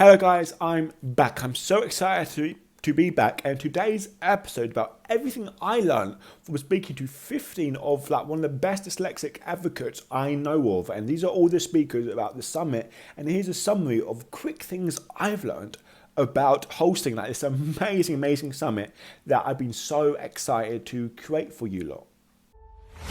Hello guys, I'm back. I'm so excited to be back, and today's episode about everything I learned from speaking to 15 of one of the best dyslexic advocates I know of, and these are all the speakers about the summit. And here's a summary of quick things I've learned about hosting this amazing summit that I've been so excited to create for you lot.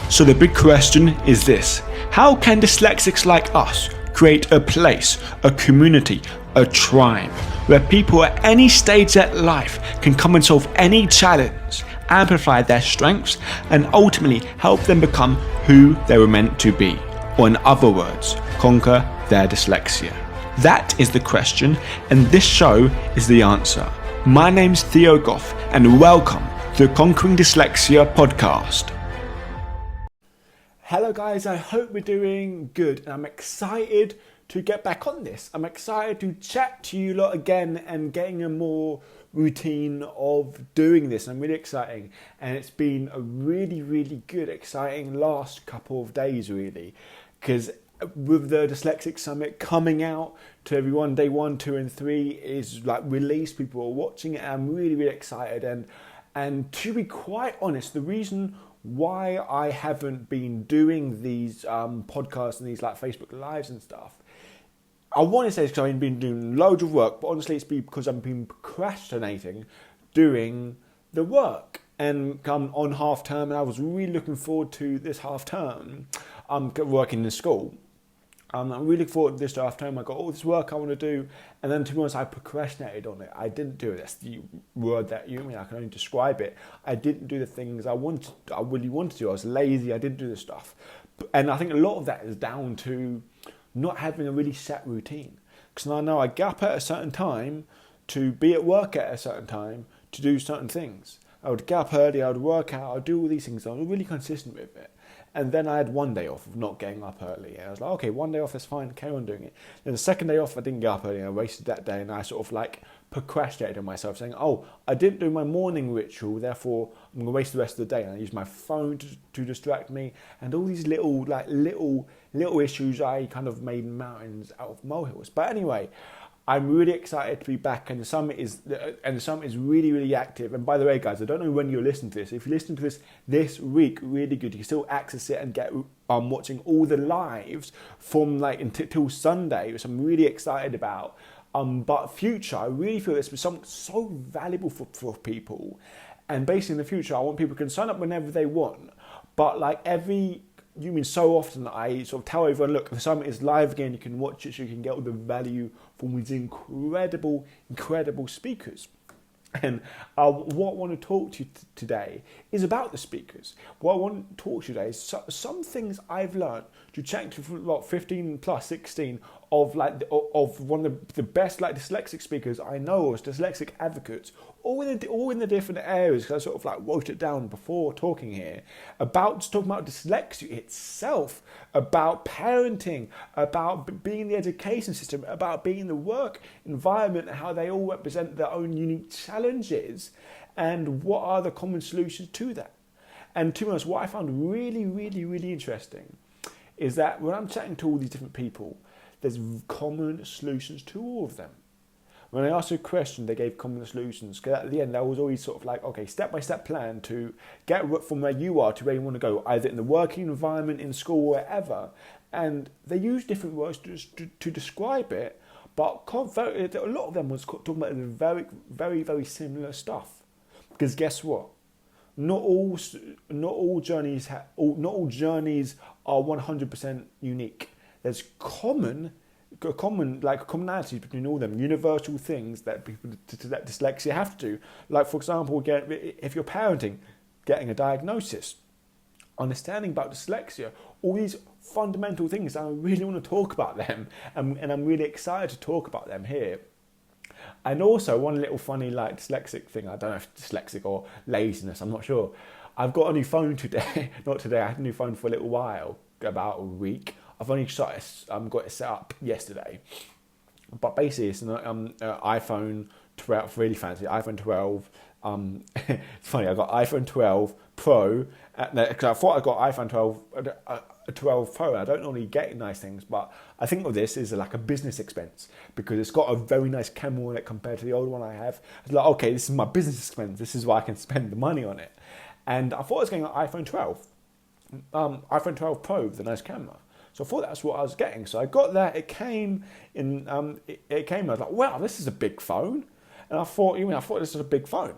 So the big question is this: how can dyslexics like us create a place, a community, a tribe where people at any stage of life can come and solve any challenge, amplify their strengths, and ultimately help them become who they were meant to be, or in other words, conquer their dyslexia? That is the question, and this show is the answer. My name's Theo Goff, and welcome to the Conquering Dyslexia podcast. Hello guys, I hope we're doing good, and I'm excited to get back on this. I'm excited to chat to you lot again and getting a more routine of doing this. I'm really excited, and it's been a really good, exciting last couple of days really, because with the Dyslexic Summit coming out to everyone, day 1, 2 and 3 is released, people are watching it, and I'm really excited. And to be quite honest, the reason why I haven't been doing these podcasts and these Facebook Lives and stuff, I want to say it's because I've been doing loads of work, but honestly it's because I've been procrastinating doing the work. And come on half term, and I was really looking forward to this half term. I'm working in school. I'm really looking forward to this half term. I got all this work I want to do, and then to be honest, I procrastinated on it. I didn't do it. That's the word that I can only describe it. I didn't do the things I really wanted to. I was lazy. I didn't do the stuff, and I think a lot of that is down to not having a really set routine. Because I know I get up at a certain time to be at work at a certain time to do certain things. I would get up early. I would work out. I would do all these things. I was really consistent with it. And then I had one day off of not getting up early. And I was like, okay, one day off is fine, carry on doing it. Then the second day off, I didn't get up early, and I wasted that day, and I sort of procrastinated on myself, saying, oh, I didn't do my morning ritual, therefore I'm going to waste the rest of the day. And I used my phone to distract me, and all these little issues, I kind of made mountains out of molehills. But anyway, I'm really excited to be back, and the summit is really active. And by the way, guys, I don't know when you're listening to this. If you listen to this week, really good. You can still access it and get watching all the lives from until Sunday, which I'm really excited about. But future, I really feel this was something so valuable for people. And basically in the future, I want people can sign up whenever they want. But so often I sort of tell everyone, look, the summit is live again, you can watch it so you can get all the value from these incredible speakers. And what I want to talk to you today is about the speakers. What I want to talk to you today is some things I've learned to check to 15 plus 16 of one of the best dyslexic speakers I know as dyslexic advocates, all in the different areas. Because I sort of wrote it down before talking here about talking about dyslexia itself, about parenting, about being in the education system, about being in the work environment, and how they all represent their own unique challenges, and what are the common solutions to that. And to be honest, what I found really interesting is that when I'm chatting to all these different people, there's common solutions to all of them. When I asked a question, they gave common solutions. Because at the end, I was always sort of okay, step-by-step plan to get from where you are to where you want to go, either in the working environment, in school, wherever. And they use different words to describe it, but a lot of them was talking about very similar stuff. Because guess what? Not all journeys are 100% unique. There's commonalities between all of them, universal things that people that dyslexia have to do. For example, if you're parenting, getting a diagnosis, understanding about dyslexia, all these fundamental things. I really want to talk about them, and I'm really excited to talk about them here. And also one little funny dyslexic thing, I don't know if dyslexic or laziness, I'm not sure. I've got a new phone today. Not today, I had a new phone for a little while, about a week. I've only got it set up yesterday. But basically it's an iPhone 12, really fancy, iPhone 12. It's funny, I got iPhone 12 Pro, because I thought I got iPhone 12, a 12 Pro. I don't normally get nice things, but I think of this as like a business expense because it's got a very nice camera on it compared to the old one I have. It's like, okay, this is my business expense. This is why I can spend the money on it. And I thought I was getting an iPhone 12, iPhone 12 Pro with a nice camera. So I thought that's what I was getting. So I got that. It came in. It came. I was like, wow, this is a big phone. And I thought, I thought this was a big phone.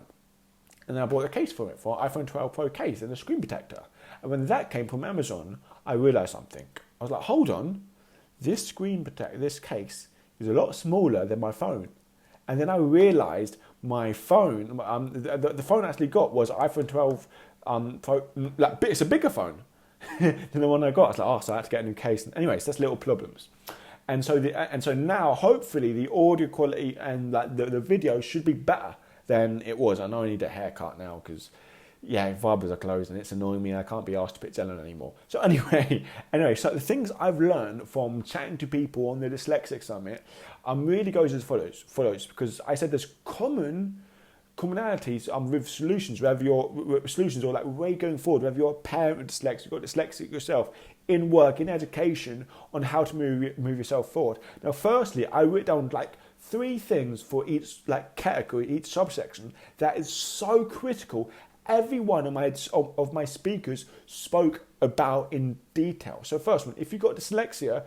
And then I bought a case for it, for an iPhone 12 Pro case and a screen protector. And when that came from Amazon, I realised something. I was like, hold on, this this case is a lot smaller than my phone. And then I realised my phone, the phone I actually got was iPhone 12 Pro. It's a bigger phone than the one I got. I was like, oh, so I had to get a new case. Anyways, that's little problems. And so now, hopefully, the audio quality and like the video should be better than it was. I know I need a haircut now because, barbers are closed and it's annoying me. I can't be asked to pitch Ellen anymore. So anyway, so the things I've learned from chatting to people on the Dyslexic Summit really goes as follows. Because I said there's commonalities with solutions, whether you're solutions or like way going forward, whether you're a parent with dyslexia, you've got dyslexic yourself, in work, in education, on how to move yourself forward. Now, firstly, I wrote down like 3 things for each like category, each subsection that is so critical. Every one of my speakers spoke about in detail. So first one, if you've got dyslexia,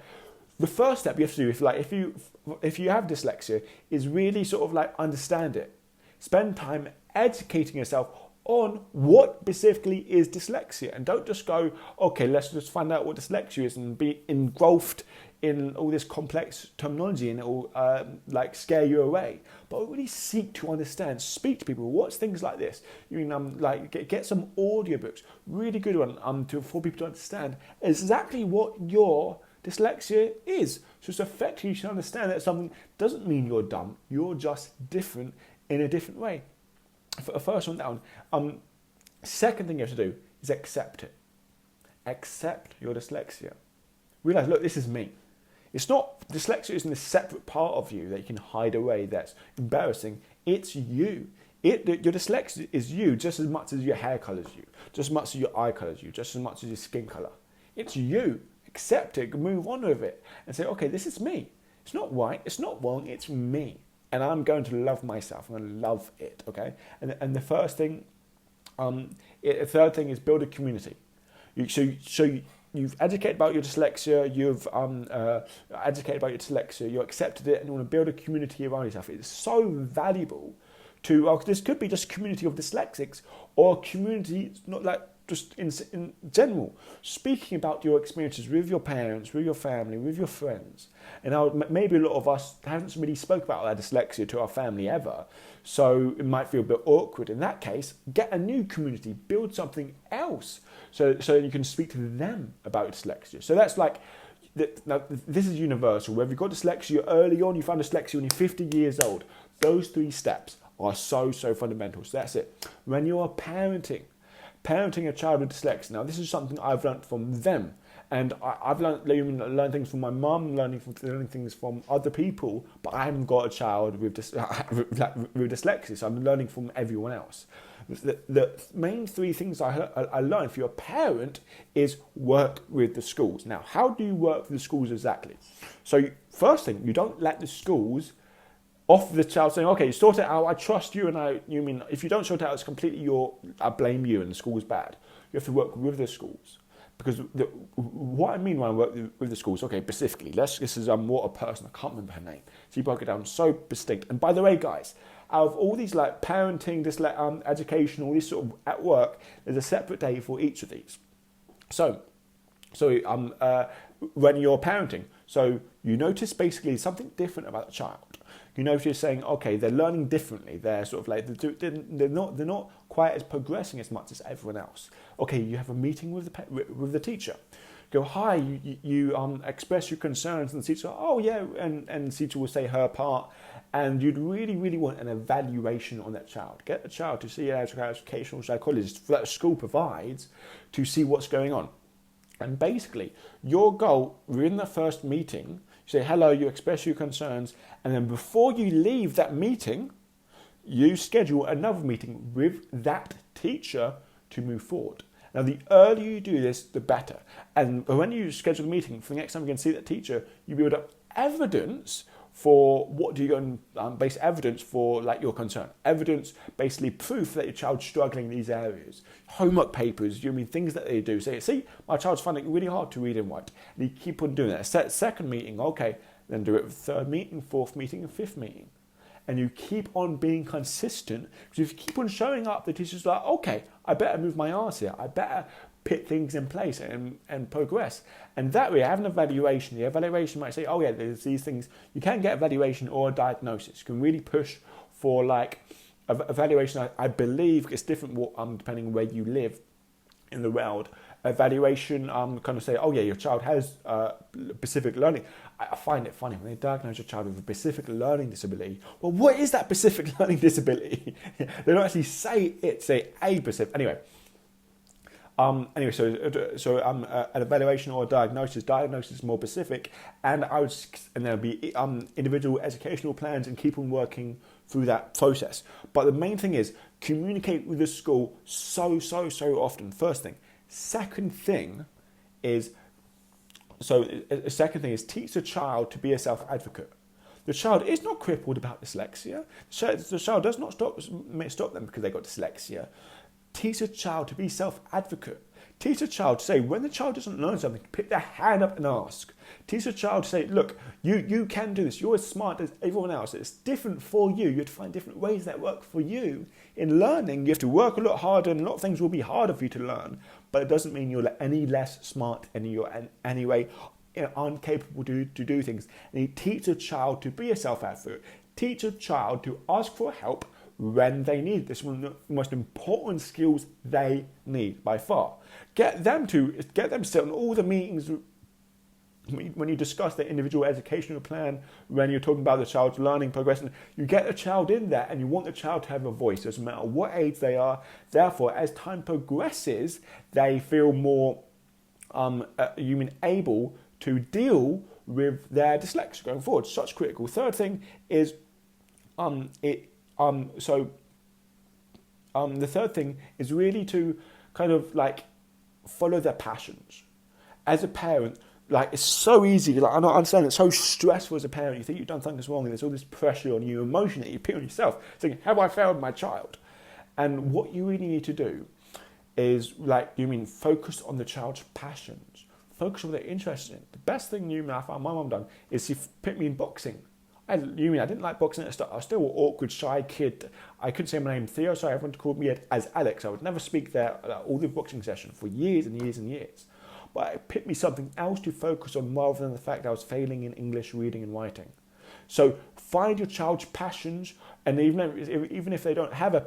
the first step you have to do, if you have dyslexia, is really sort of like understand it. Spend time educating yourself on what specifically is dyslexia, and don't just go, okay, let's just find out what dyslexia is and be engulfed in all this complex terminology and it will like scare you away. But really seek to understand, speak to people. Watch things like this. You mean like get some audiobooks, really good one for people to understand exactly what your dyslexia is. So it's effectively you should understand that something doesn't mean you're dumb. You're just different in a different way. First one down. Second thing you have to do is accept it. Accept your dyslexia. Realize, look, this is me. It's not, dyslexia isn't a separate part of you that you can hide away that's embarrassing. It's you. Your dyslexia is you just as much as your hair colour is you, just as much as your eye colour is you, just as much as your skin colour. It's you. Accept it, move on with it, and say, okay, this is me. It's not right, it's not wrong, it's me. And I'm going to love myself. I'm going to love it, okay? And the first thing, the third thing is build a community. You've educated about your dyslexia, you've educated about your dyslexia, you accepted it, and you want to build a community around yourself. It's so valuable to, this could be just a community of dyslexics, or a community, not like just in general, speaking about your experiences with your parents, with your family, with your friends. And maybe a lot of us haven't really spoke about our dyslexia to our family ever, so it might feel a bit awkward. In that case, get a new community, build something else, so you can speak to them about dyslexia. So that's like, now this is universal. Whether you've got dyslexia early on, you found dyslexia when you're 50 years old, those 3 steps are so fundamental. So that's it. When you're parenting a child with dyslexia. Now, this is something I've learned from them. And I've learned things from my mum, learning things from other people, but I haven't got a child with dyslexia, so I'm learning from everyone else. The main 3 things I learned for your parent is work with the schools. Now, how do you work with the schools exactly? So, first thing, you don't let the schools off the child saying, okay, sort it out, I trust you, and if you don't sort it out, it's completely I blame you and the school's bad. You have to work with the schools. Because what I mean when I work with the schools, okay, specifically, this is what a person, I can't remember her name, so you broke it down so distinct. And by the way, guys, out of all these like parenting, education, all this sort of at work, there's a separate day for each of these. So when you're parenting, so you notice basically something different about the child. You know, if you're saying, okay, they're learning differently, they're sort of like, they're not quite as progressing as much as everyone else. Okay, you have a meeting with the teacher. Go, hi, you express your concerns, and the teacher, oh yeah, and the teacher will say her part, and you'd really want an evaluation on that child. Get the child to see an educational psychologist that school provides to see what's going on. And basically, your goal within the first meeting, you say, hello, you express your concerns, and then before you leave that meeting, you schedule another meeting with that teacher to move forward. Now, the earlier you do this, the better. And when you schedule a meeting, for the next time you can see that teacher, you build up evidence for what do you go and base evidence for, like, your concern. Evidence, basically proof that your child's struggling in these areas. Homework papers, things that they do. Say, see, my child's finding it really hard to read and write. And you keep on doing that. Second meeting, okay, then do it third meeting, fourth meeting, and fifth meeting. And you keep on being consistent. Because if you keep on showing up, the teacher's like, okay, I better move my arse here. I better put things in place and progress. And that way, I have an evaluation. The evaluation might say, oh yeah, there's these things. You can get evaluation or a diagnosis. You can really push for, like, evaluation. I believe it's different depending on where you live in the world. Evaluation kind of say, oh yeah, your child has specific learning. I find it funny when they diagnose your child with a specific learning disability. Well, what is that specific learning disability? They don't actually say it, say a specific. Anyway, an evaluation or a diagnosis. Diagnosis is more specific, and there'll be individual educational plans, and keep on working through that process. But the main thing is communicate with the school so often. First thing. Second thing is teach the child to be a self-advocate. The child is not crippled about dyslexia. The child does not stop them because they got dyslexia. Teach a child to be self-advocate. Teach a child to say, when the child doesn't learn something, pick their hand up and ask. Teach a child to say, look, you can do this. You're as smart as everyone else. It's different for you. You have to find different ways that work for you. In learning, you have to work a lot harder, and a lot of things will be harder for you to learn. But it doesn't mean you're any less smart and you're in any way incapable to do things. And you teach a child to be a self-advocate. Teach a child to ask for help when they need it. This is one of the most important skills they need by far. Get them to sit on all the meetings when you discuss their individual educational plan, when you're talking about the child's learning progression. You get the child in there, and you want the child to have a voice. Doesn't matter what age they are. Therefore, as time progresses, they feel more able to deal with their dyslexia going forward. Such critical. Third thing is the third thing is really to kind of like follow their passions. As a parent, like, it's so easy. Like, I understand it's so stressful as a parent. You think you've done something wrong, and there's all this pressure on you, emotion that you put on yourself, thinking, have I failed my child? And what you really need to do is, focus on the child's passions. Focus on what they're interested in. The best thing I found my mum done is she put me in boxing. I didn't like boxing at the start. I was still an awkward, shy kid. I couldn't say my name, Theo, so everyone called me as Alex. I would never speak there all the boxing session for years and years and years. But it picked me something else to focus on rather than the fact that I was failing in English, reading and writing. So find your child's passions, and even if they don't have a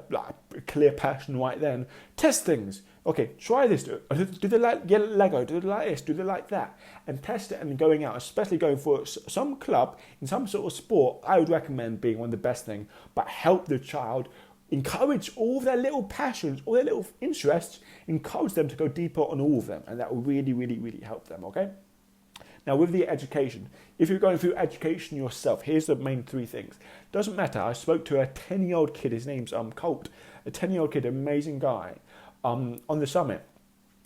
clear passion right then, test things. Okay, try this. Do they like Lego? Do they like this? Do they like that? And test it, and going out, especially going for some club, in some sort of sport, I would recommend being one of the best things. But help the child, encourage all their little passions, all their little interests, encourage them to go deeper on all of them. And that will really, really, really help them, okay? Now, with the education, if you're going through education yourself, here's the main three things. Doesn't matter. I spoke to a 10-year-old kid. His name's Colt. A 10-year-old kid, amazing guy, on the summit.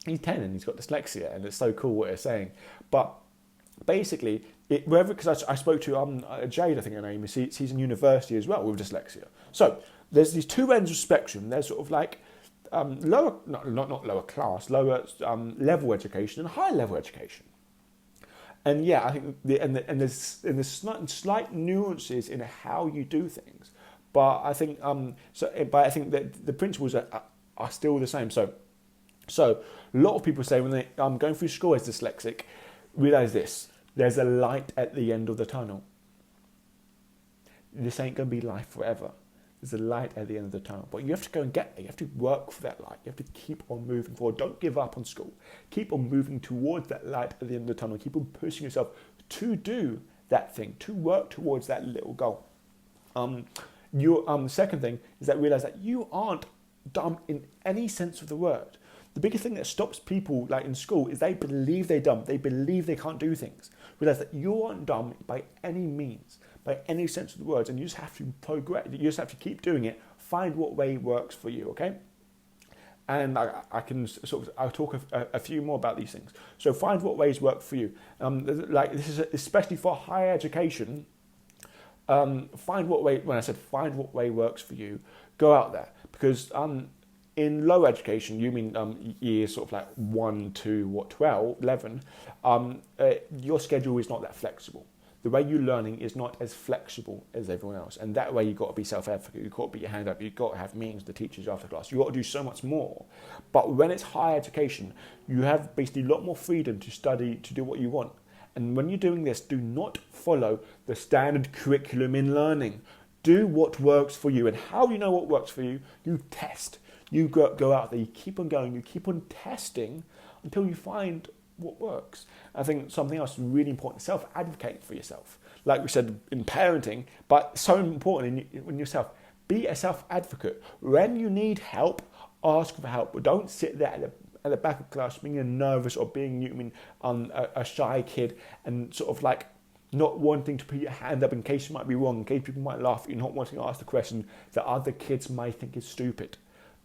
He's 10 and he's got dyslexia, and it's so cool what he's saying. But basically, because I spoke to Jade, I think her name is. She's in university as well with dyslexia. So there's these two ends of spectrum. There's sort of like lower, not lower class, lower level education and high level education. And yeah, I think there's slight nuances in how you do things, but I think I think that the principles are still the same. So a lot of people say when they going through school as dyslexic, realize this: there's a light at the end of the tunnel. This ain't gonna be life forever. There's a light at the end of the tunnel, but you have to go and get there. You have to work for that light. You have to keep on moving forward. Don't give up on school. Keep on moving towards that light at the end of the tunnel. Keep on pushing yourself to do that thing, to work towards that little goal. Your second thing is that realize that you aren't dumb in any sense of the word. The biggest thing that stops people like in school is they believe they're dumb. They believe they can't do things. Realize that you aren't dumb by any means, by any sense of the words, and you just have to progress. You just have to keep doing it. Find what way works for you, okay? And I'll talk a few more about these things. So find what ways work for you. Like this is especially for higher education. Find what way. When I said find what way works for you, go out there, because in lower education, you mean years sort of like 1 to 12, 11. Your schedule is not that flexible. The way you're learning is not as flexible as everyone else. And that way you've got to be self-advocate, you've got to be your hand up, you've got to have meetings with the teachers after class, you've got to do so much more. But when it's higher education, you have basically a lot more freedom to study, to do what you want. And when you're doing this, do not follow the standard curriculum in learning. Do what works for you. And how do you know what works for you? You test. You go out there, you keep on going, you keep on testing until you find what works. I think something else is really important, self-advocate for yourself. Like we said in parenting, but so important in yourself. Be a self-advocate. When you need help, ask for help. But don't sit there at the back of class being nervous or being a shy kid and sort of like not wanting to put your hand up in case you might be wrong, in case people might laugh at you, not wanting to ask the question that other kids might think is stupid.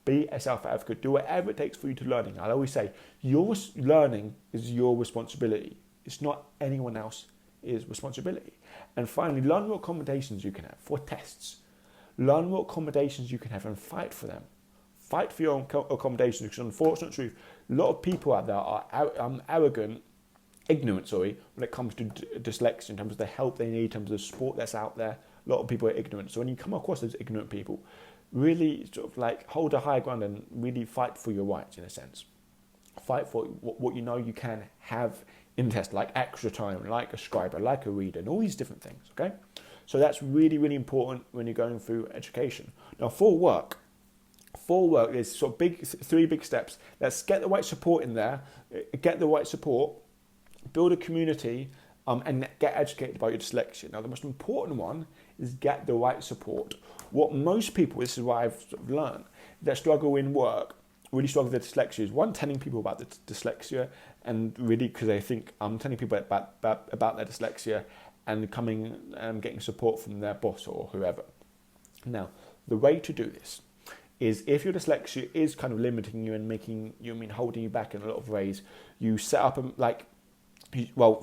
Be a self-advocate. Do whatever it takes for you to learning. I always say, your learning is your responsibility. It's not anyone else's responsibility. And finally, learn what accommodations you can have for tests. Learn what accommodations you can have and fight for them. Fight for your own accommodations, because unfortunate truth, a lot of people out there are ignorant, when it comes to dyslexia, in terms of the help they need, in terms of the support that's out there. A lot of people are ignorant. So when you come across those ignorant people, really sort of like hold a high ground and really fight for your rights in a sense. Fight for what you know you can have in the test, like extra time, like a scriber, like a reader, and all these different things, okay? So that's really, really important when you're going through education. Now for work, there's sort of three big steps. Let's get the right support in there, build a community, and get educated about your dyslexia. Now the most important one is get the right support. What most people, this is what I've sort of learned, that struggle in work, really struggle with dyslexia, is one, telling people about the dyslexia, and really because they think I'm telling people about their dyslexia and getting support from their boss or whoever. Now, the way to do this is, if your dyslexia is kind of limiting you and making you, holding you back in a lot of ways, you set up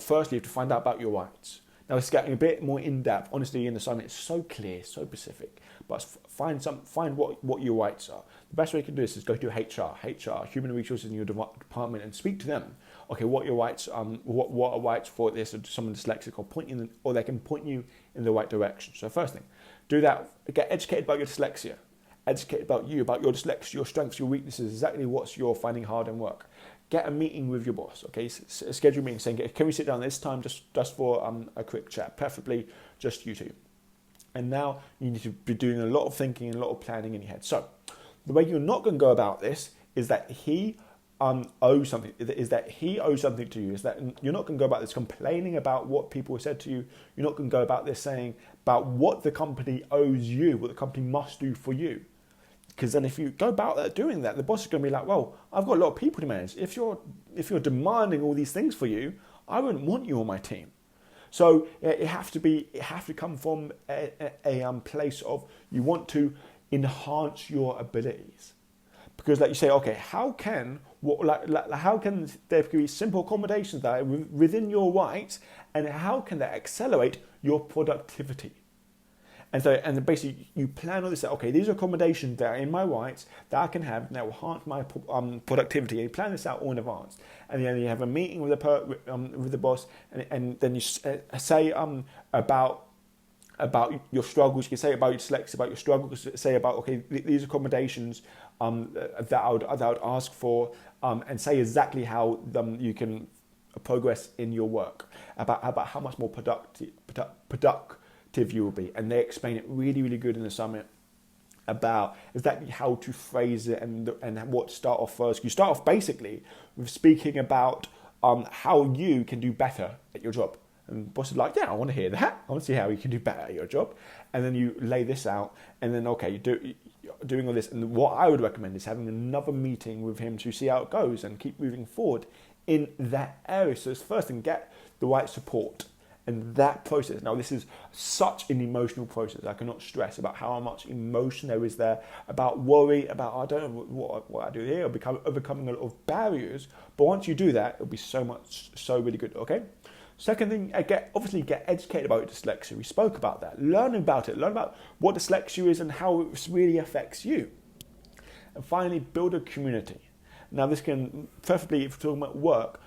firstly you have to find out about your rights. Now it's getting a bit more in depth. Honestly, in the summit, it's so clear, so specific. But find what your rights are. The best way you can do this is go to HR, human resources in your department, and speak to them. Okay, what are your rights? What are rights for this? Or someone dyslexic, or they can point you in the right direction. So first thing, do that. Get educated about your dyslexia. Educate about you, about your dyslexia, your strengths, your weaknesses, exactly what you're finding hard in work. Get a meeting with your boss, okay? Schedule a meeting saying, can we sit down this time just for a quick chat, preferably just you two. And now you need to be doing a lot of thinking and a lot of planning in your head. So the way you're not going to go about this is that he owes something. Is that he owes something to you? Is that you're not going to go about this complaining about what people have said to you. You're not going to go about this saying about what the company owes you, what the company must do for you. Because then if you go about doing that, the boss is going to be like, well, I've got a lot of people to manage. If you're demanding all these things for you, I wouldn't want you on my team. So it have to come from a place of, you want to enhance your abilities. Because like you say, okay, how can there be simple accommodations that are within your rights, and how can that accelerate your productivity? And basically you plan all this. Okay, these are accommodations that are in my rights that I can have that will enhance my productivity. And you plan this out all in advance, and then you have a meeting with the boss, and then you say about your struggles. You can say about your dyslexia, about your struggles. Say about, okay, these accommodations that I would ask for, and say exactly how you can progress in your work. About how much more productive you will be. And they explain it really, really good in the summit about exactly how to phrase it and what to start off first. You start off basically with speaking about how you can do better at your job. And the boss is like, yeah, I want to hear that. I want to see how you can do better at your job. And then you lay this out, and then, okay, you're doing all this. And what I would recommend is having another meeting with him to see how it goes and keep moving forward in that area. So it's first thing, get the right support. And that process, now this is such an emotional process. I cannot stress about how much emotion there is there, about worry, about I don't know what I do here, overcoming a lot of barriers. But once you do that, it'll be so really good, okay? Second thing, obviously get educated about dyslexia. We spoke about that. Learn about it. Learn about what dyslexia is and how it really affects you. And finally, build a community. Now this can, preferably if we're talking about work,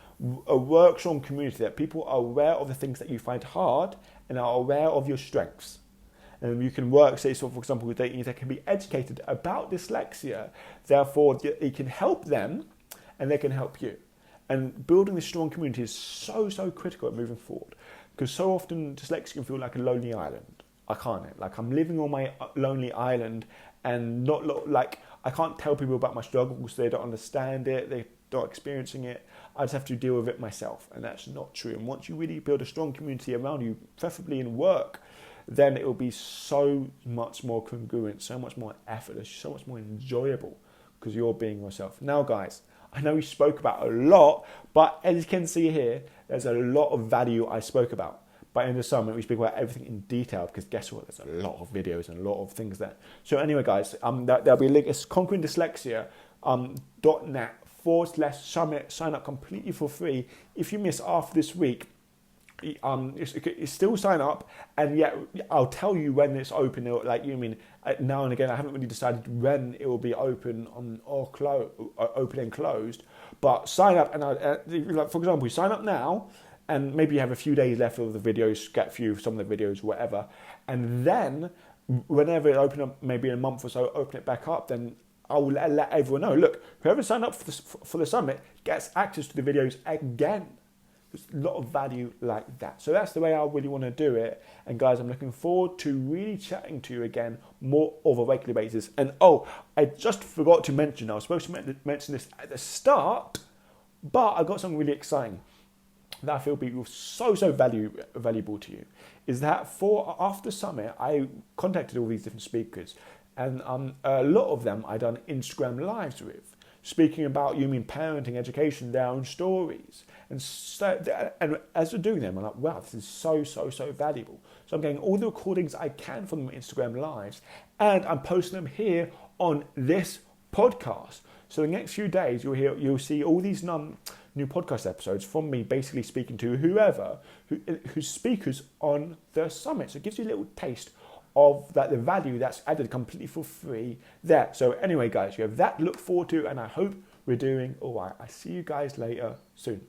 a work-strong community that people are aware of the things that you find hard and are aware of your strengths. And you can work, say, so for example, they can be educated about dyslexia, therefore it can help them and they can help you. And building this strong community is so critical at moving forward, because so often dyslexia can feel like a lonely island. I can't, like I'm living on my lonely island and like I can't tell people about my struggles, they don't understand it, they're not experiencing it. I just have to deal with it myself, and that's not true. And once you really build a strong community around you, preferably in work, then it will be so much more congruent, so much more effortless, so much more enjoyable, because you're being yourself. Now, guys, I know we spoke about a lot, but as you can see here, there's a lot of value I spoke about. But in the summit, we speak about everything in detail, because guess what? There's a lot of videos and a lot of things there. So anyway, guys, there'll be a link. It's Conquering Dyslexia .net/summit. Sign up completely for free. If you miss after this week, it's still sign up, and yet I'll tell you when it's open. Now and again, I haven't really decided when it will be open or open and closed. But sign up, and like for example, you sign up now, and maybe you have a few days left of the videos, get through some of the videos, whatever, and then whenever it open up, maybe in a month or so, open it back up, then I will let everyone know. Look, whoever signed up for the summit gets access to the videos again. There's a lot of value like that. So that's the way I really want to do it. And guys, I'm looking forward to really chatting to you again more of a regular basis. And I just forgot to mention, I was supposed to mention this at the start, but I got something really exciting that I feel will be so valuable to you. Is that after summit, I contacted all these different speakers, and a lot of them I done Instagram lives with, speaking about parenting, education, their own stories. And as we're doing them, I'm like, wow, this is so valuable. So I'm getting all the recordings I can from my Instagram lives, and I'm posting them here on this podcast. So the next few days, you'll see all these new podcast episodes from me, basically speaking to who's speakers on the summit. So it gives you a little taste of the value that's added completely for free there. So anyway, guys, you have that to look forward to, and I hope we're doing all right. I see you guys later soon.